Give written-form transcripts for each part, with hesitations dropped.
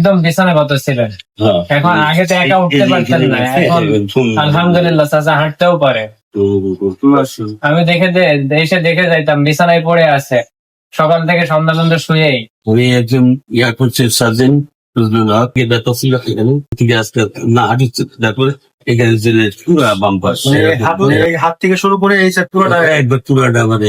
একদম বিছানাগত ছিলেন। এখন আগে তো একা উঠতে পারতেন না, এখন আলহামদুলিল্লাহ চাচা হাঁটতেও পারে। আমি এসে দেখে যাইতাম বিছানায় পড়ে আছে সকাল থেকে সন্ধ্যা পর্যন্ত শুয়েই। উনি একজন করছে সার্জেন, ব্যথা ছিল এখানে থেকে আজকে না হাঁটছে, তারপরে এখানে পুরা বাম্পার হাত থেকে শুরু করে এই পুরোটা একবার পুরাটা মানে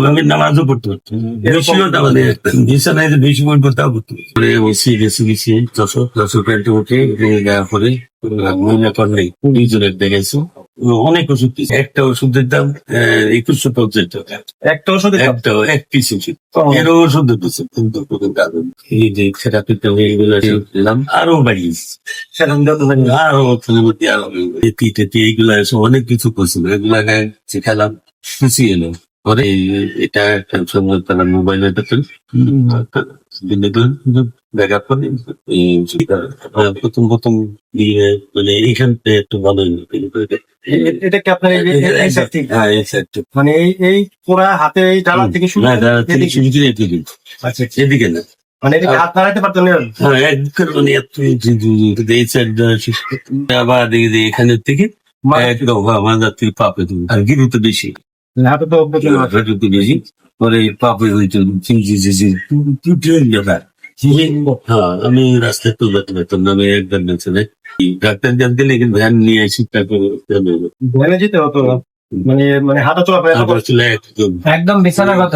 আমি নামাজও পড়তে পারতাম, বেশিও মানে বিছানায় যে বেশি পড়বো তাও করতে পারতাম। ওসি গেছি যশোর প্যান্টে উঠে দেওয়া পরে মহিলা কর্মী দুইজনের দেখেছি। অনেক ওষুধ দিয়েছে, একটা ওষুধের দাম 2150 টাকা, একটা ওষুধ এক পিস ওষুধ, এর ওষুধ দিচ্ছে। কিন্তু এই যে থেরাপিটা এইগুলো দিলাম আরো বাড়িয়েছে, আরো এইগুলা অনেক কিছু করছিল, এগুলা শিখালাম, খুশি এলো। পরে এটা তারা মোবাইলে দেখা করে প্রথম দিয়ে মানে এইখান থেকে একটু ভালো এটা কি আপনার মানে এই পুরা হাতে এই ডালা থেকে শুরু আচ্ছা এদিকে না, মানে এদিকে হাত নাড়াতে পারতেন না? হ্যাঁ একদম মানে এই সাইডটা আবার এখানের থেকে একদম মাজার থেকে পাপে তুমি আর গিরু তো বেশি হাতে তো বেশি পরে পাপে হইতো আমি রাস্তায় তো যেতে পারতাম না, আমি একদম ডাক্তার জানতে লেগে ভ্যান নিয়ে আসি, তারপরে ভ্যানে যেতে হতো মানে মানে হাঁটা চলা একদম বিছানাগত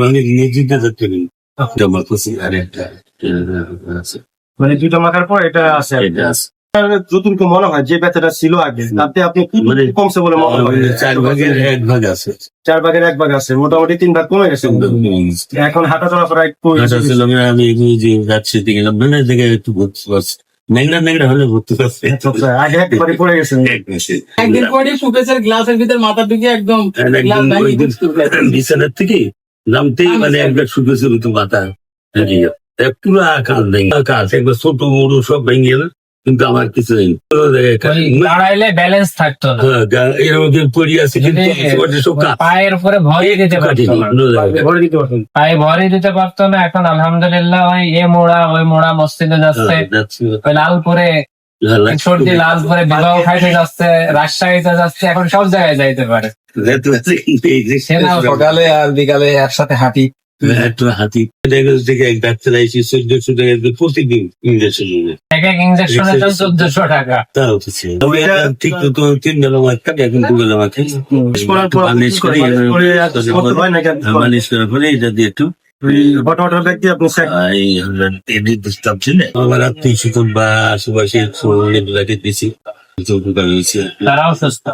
মানে নিজেটা যাচ্ছে জমা করছি আর একটা মানে দুইটা মাখার পর এটা আছে। যতটুকু মনে হয় যে ব্যথাটা ছিল আগে তাতে আপনি কমছে বলে মনে হয়? 4 ভাগের 1 ভাগ আছে, 4 ভাগের 1 ভাগ আছে, মোটামুটি 3 ভাগ কমে গেছে। এখন হাঁটা চলা করা একটু আমি যে যাচ্ছি গেলাম না জায়গায় একটু ঘুরতে পারছি, নেংড়া হলে ঘুরতে পারছি, আগে একবারে পড়ে গেছে। একদিন পরে সুকেশের গ্লাসের ভিতর মাথা ঢুকে একদম বিছানার থেকে নামতেই মানে একবার শুকেছিল তো মাথা পুরো আকাশ ভেঙে, আকাশ একবার ছোট বড় সব ভেঙে গেল, কিন্তু আমার কিছু নেই, দাঁড়াইলে ব্যালেন্স থাকতো না, এরকম পড়ি আছে কিন্তু পায়ের উপরে ভরই দিতে পারতো না, পায়ে ভরই দিতে পারতো না। এখন আলহামদুলিল্লাহ ওই ওই মোড়া মসজিদে যাচ্ছে, ওই লালপুরে সর্দি, লালপুরে বিবাহ খাইতে যাচ্ছে, রাজশাহীতে যাচ্ছে, এখন সব জায়গায় যাইতে পারে। সকালে আর বিকালে একসাথে হাঁটি, একটু হাতি থেকে এক ডাক্তার আইসি 1400 টাকা প্রতিদিন ইঞ্জেকশন নিয়ে, এক ইঞ্জেকশনের দাম 1400 টাকা। তা হচ্ছে ঠিক তো 3 বেলা মাত্র, এখন 2 বেলা মাত্র মালিশ করার পরে এটা দিয়ে একটু আমার আত্মীয় স্বজন বা আশেপাশে দিছি, তারাও সুস্থ।